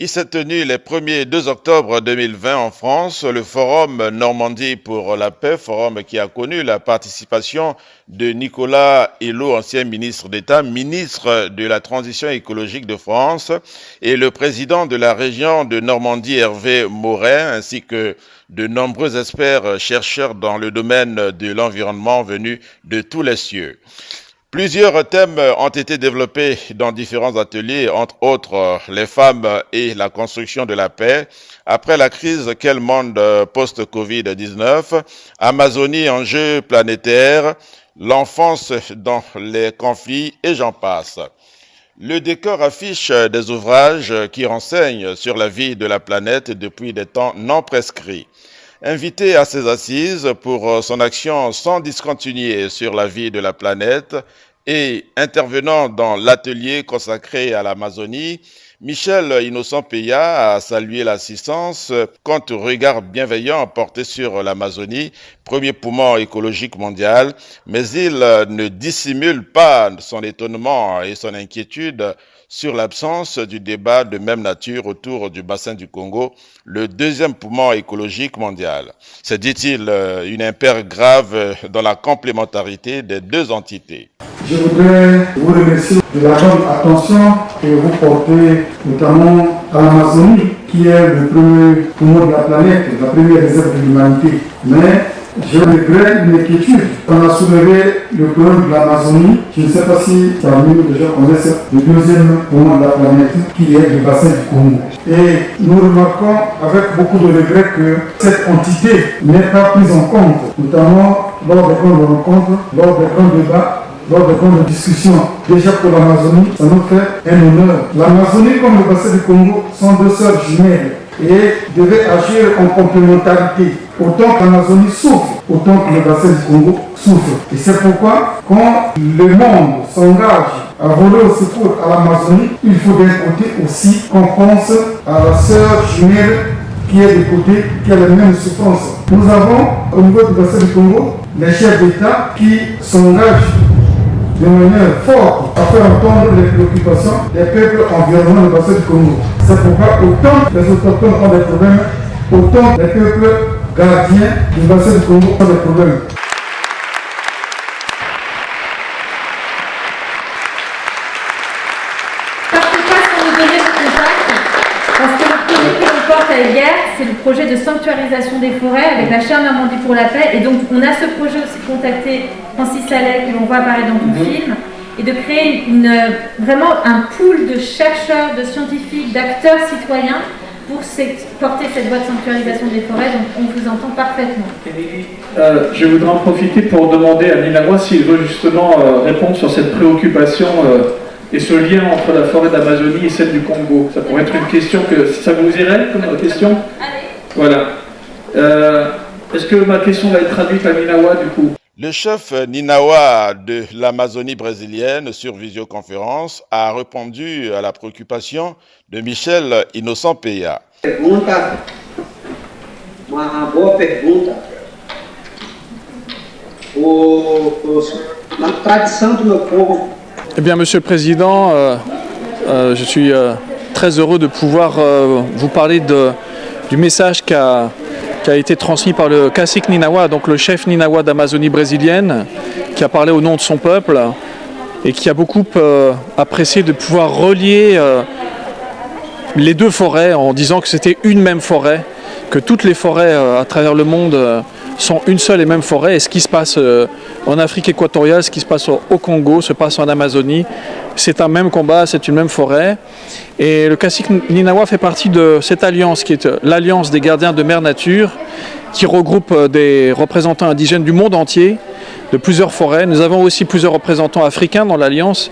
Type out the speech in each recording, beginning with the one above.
Il s'est tenu les 1er et 2 octobre 2020 en France, le Forum Normandie pour la paix, forum qui a connu la participation de Nicolas Hulot, ancien ministre d'État, ministre de la Transition écologique de France, et le président de la région de Normandie, Hervé Morin, ainsi que de nombreux experts chercheurs dans le domaine de l'environnement venus de tous les cieux. Plusieurs thèmes ont été développés dans différents ateliers, entre autres les femmes et la construction de la paix. Après la crise qu'est le monde post-Covid-19, Amazonie, enjeux planétaires, l'enfance dans les conflits et j'en passe. Le décor affiche des ouvrages qui renseignent sur la vie de la planète depuis des temps non prescrits. Invité à ses assises pour son action sans discontinuer sur la vie de la planète et intervenant dans l'atelier consacré à l'Amazonie, Michel Innocent-Peya a salué l'assistance quant au regard bienveillant porté sur l'Amazonie, premier poumon écologique mondial, mais il ne dissimule pas son étonnement et son inquiétude sur l'absence du débat de même nature autour du bassin du Congo, le deuxième poumon écologique mondial. C'est, dit-il, une impair grave dans la complémentarité des deux entités. Je voudrais vous remercier de la bonne attention que vous portez notamment à l'Amazonie, qui est le premier poumon de la planète, la première réserve de l'humanité. Mais je regrette une inquiétude. On a soulevé le problème de l'Amazonie. Je ne sais pas si parmi nous déjà connaissent le deuxième poumon de la planète, qui est le bassin du Congo. Et nous remarquons avec beaucoup de regret que cette entité n'est pas prise en compte, notamment lors des grandes rencontres, lors des grands débats, lors des grandes discussions. Déjà pour l'Amazonie, ça nous fait un honneur. L'Amazonie comme le bassin du Congo sont deux sœurs jumelles et devaient agir en complémentarité. Autant que l'Amazonie souffre, autant que le bassin du Congo souffre. Et c'est pourquoi, quand le monde s'engage à voler au secours à l'Amazonie, il faut d'un côté aussi qu'on pense à la sœur jumelle qui est du côté, qui a les mêmes souffrances. Nous avons, au niveau du bassin du Congo, les chefs d'État qui s'engagent de manière forte à faire entendre les préoccupations des peuples environnant le bassin du Congo. C'est pourquoi autant les autochtones ont des problèmes, autant les peuples gardiens du bassin du Congo ont des problèmes. C'est le projet de sanctuarisation des forêts avec la chaire Normandie pour la paix. Et donc, on a ce projet aussi de contacter Francis Sallet, que l'on voit apparaître dans ton film, et de créer vraiment un pool de chercheurs, de scientifiques, d'acteurs citoyens pour porter cette voie de sanctuarisation des forêts. Donc, on vous entend parfaitement. Je voudrais en profiter pour demander à Ninawa s'il veut justement répondre sur cette préoccupation et ce lien entre la forêt d'Amazonie et celle du Congo. Ça pourrait être une question que ça vous irait comme question. Allez. Voilà. Est-ce que ma question va être traduite à Ninawa du coup? Le chef Ninawa de l'Amazonie brésilienne sur visioconférence a répondu à la préoccupation de Michel Innocent-Peya. Uma boa pergunta. Na tradição do meu povo. Eh bien, Monsieur le Président, je suis très heureux de pouvoir vous parler du message qui a été transmis par le cacique Ninawa, donc le chef Ninawa d'Amazonie brésilienne, qui a parlé au nom de son peuple et qui a beaucoup apprécié de pouvoir relier les deux forêts en disant que c'était une même forêt, que toutes les forêts à travers le monde sont une seule et même forêt, et ce qui se passe en Afrique équatoriale, ce qui se passe au Congo, se passe en Amazonie, c'est un même combat, c'est une même forêt. Et le cacique Ninawa fait partie de cette alliance qui est l'Alliance des gardiens de Mère Nature, qui regroupe des représentants indigènes du monde entier, de plusieurs forêts. Nous avons aussi plusieurs représentants africains dans l'Alliance,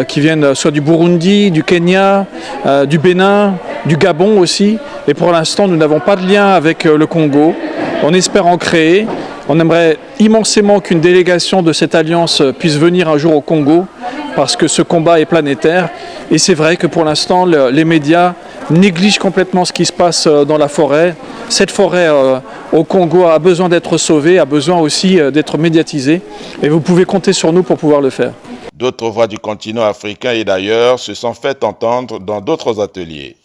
qui viennent soit du Burundi, du Kenya, du Bénin, du Gabon aussi. Et pour l'instant, nous n'avons pas de lien avec le Congo. On espère en créer. On aimerait immensément qu'une délégation de cette alliance puisse venir un jour au Congo, parce que ce combat est planétaire. Et c'est vrai que pour l'instant, les médias négligent complètement ce qui se passe dans la forêt. Cette forêt au Congo a besoin d'être sauvée, a besoin aussi d'être médiatisée. Et vous pouvez compter sur nous pour pouvoir le faire. D'autres voix du continent africain et d'ailleurs se sont fait entendre dans d'autres ateliers.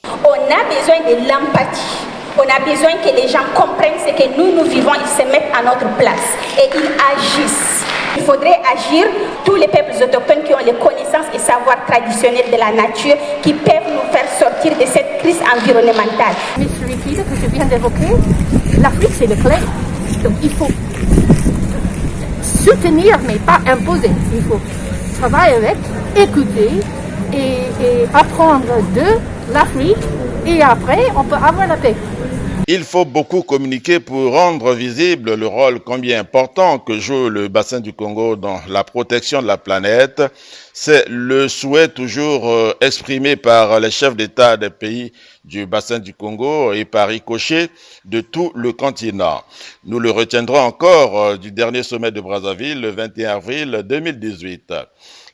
a besoin de l'empathie. On a besoin que les gens comprennent ce que nous vivons, ils se mettent à notre place et ils agissent. Il faudrait agir, tous les peuples autochtones qui ont les connaissances et savoirs traditionnels de la nature, qui peuvent nous faire sortir de cette crise environnementale. Monsieur Ricky, que je viens d'évoquer, l'Afrique c'est le clé. Donc il faut soutenir mais pas imposer. Il faut travailler avec, écouter et apprendre de l'Afrique et après on peut avoir la paix. Il faut beaucoup communiquer pour rendre visible le rôle combien important que joue le bassin du Congo dans la protection de la planète. C'est le souhait toujours exprimé par les chefs d'État des pays du bassin du Congo et par ricochet de tout le continent. Nous le retiendrons encore du dernier sommet de Brazzaville le 21 avril 2018.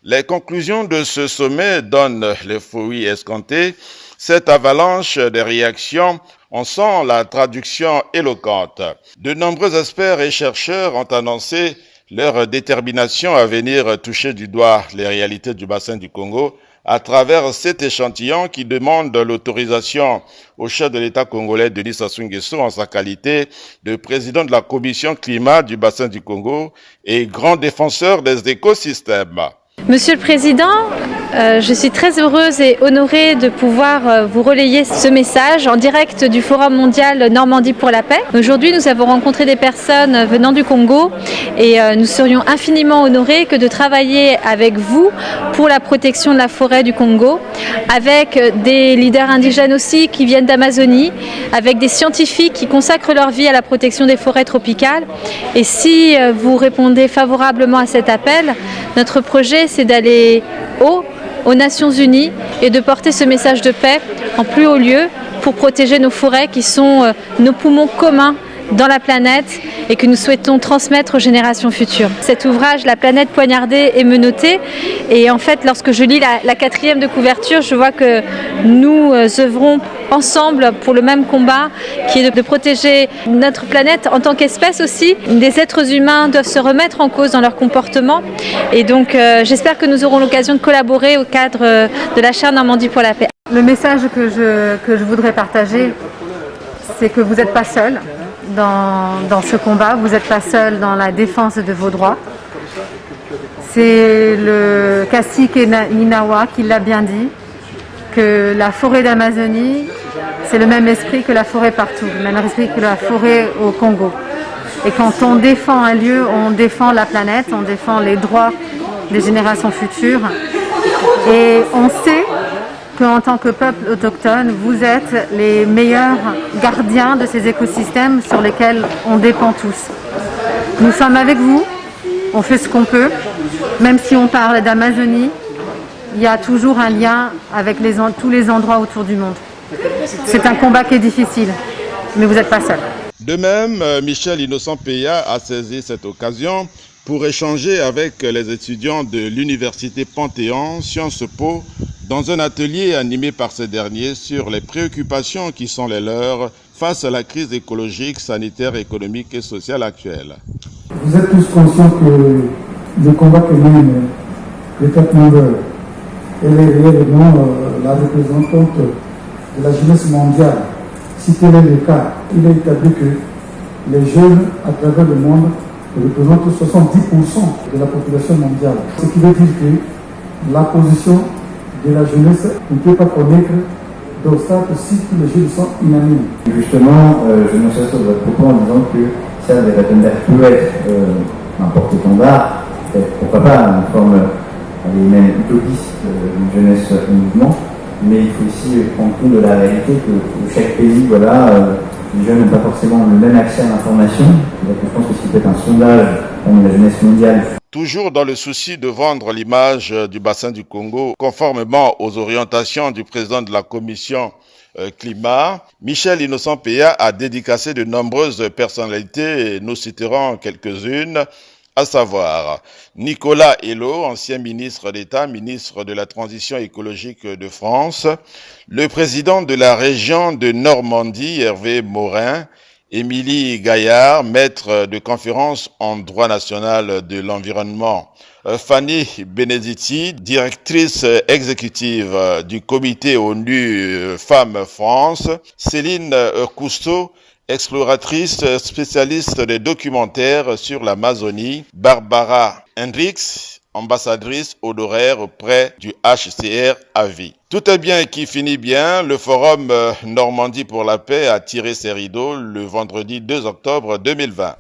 Les conclusions de ce sommet donnent les fruits escomptés. Cette avalanche des réactions, on sent la traduction éloquente. De nombreux experts et chercheurs ont annoncé leur détermination à venir toucher du doigt les réalités du bassin du Congo à travers cet échantillon qui demande l'autorisation au chef de l'État congolais Denis Sassou Nguesso en sa qualité de président de la commission climat du bassin du Congo et grand défenseur des écosystèmes. Monsieur le Président, je suis très heureuse et honorée de pouvoir vous relayer ce message en direct du Forum mondial Normandie pour la paix. Aujourd'hui, nous avons rencontré des personnes venant du Congo et nous serions infiniment honorés que de travailler avec vous pour la protection de la forêt du Congo, avec des leaders indigènes aussi qui viennent d'Amazonie, avec des scientifiques qui consacrent leur vie à la protection des forêts tropicales. Et si vous répondez favorablement à cet appel, notre projet c'est d'aller aux Nations Unies et de porter ce message de paix en plus haut lieu pour protéger nos forêts qui sont nos poumons communs dans la planète et que nous souhaitons transmettre aux générations futures. Cet ouvrage, La planète poignardée et menottée, et en fait lorsque je lis la quatrième de couverture, je vois que nous œuvrons ensemble pour le même combat qui est de protéger notre planète en tant qu'espèce aussi. Les êtres humains doivent se remettre en cause dans leur comportement et donc j'espère que nous aurons l'occasion de collaborer au cadre de la chaire Normandie pour la paix. Le message que je voudrais partager, c'est que vous n'êtes pas seul dans ce combat, vous n'êtes pas seul dans la défense de vos droits. C'est le cacique Ninawa qui l'a bien dit, que la forêt d'Amazonie, c'est le même esprit que la forêt partout, le même esprit que la forêt au Congo. Et quand on défend un lieu, on défend la planète, on défend les droits des générations futures. Et on sait qu'en tant que peuple autochtone, vous êtes les meilleurs gardiens de ces écosystèmes sur lesquels on dépend tous. Nous sommes avec vous, on fait ce qu'on peut, même si on parle d'Amazonie, il y a toujours un lien avec tous les endroits autour du monde. C'est un combat qui est difficile, mais vous n'êtes pas seul. De même, Michel Innocent Peya a saisi cette occasion pour échanger avec les étudiants de l'université Panthéon Sciences Po dans un atelier animé par ces derniers sur les préoccupations qui sont les leurs face à la crise écologique, sanitaire, économique et sociale actuelle. Vous êtes tous conscients que le combat que mène l'État congolais, elle est réellement la représentante de la jeunesse mondiale. Si tel est le cas, il est établi que les jeunes à travers le monde représentent 70% de la population mondiale. Ce qui veut dire que la position de la jeunesse ne peut pas connaître d'obstacles si tous les jeunes sont unanimes. Justement, je me suis sur votre propos en disant que ça, les Wetenberg peut être un porte-étendard, pourquoi pas une forme même utopiste d'une jeunesse en mouvement, mais il faut aussi prendre compte de la réalité que chaque pays, les jeunes n'ont pas forcément le même accès à l'information. Donc je pense que si peut-être un sondage parmi la jeunesse mondiale. Toujours dans le souci de vendre l'image du bassin du Congo, conformément aux orientations du président de la commission climat, Michel Innocent Peya a dédicacé de nombreuses personnalités, et nous citerons quelques-unes, à savoir Nicolas Hulot, ancien ministre d'État, ministre de la Transition écologique de France, le président de la région de Normandie, Hervé Morin, Émilie Gaillard, maître de conférence en droit national de l'environnement. Fanny Benedetti, directrice exécutive du comité ONU Femmes France. Céline Cousteau, exploratrice spécialiste des documentaires sur l'Amazonie. Barbara Hendricks, ambassadrice honoraire auprès du HCR à vie. Tout est bien qui finit bien. Le forum Normandie pour la paix a tiré ses rideaux le vendredi 2 octobre 2020.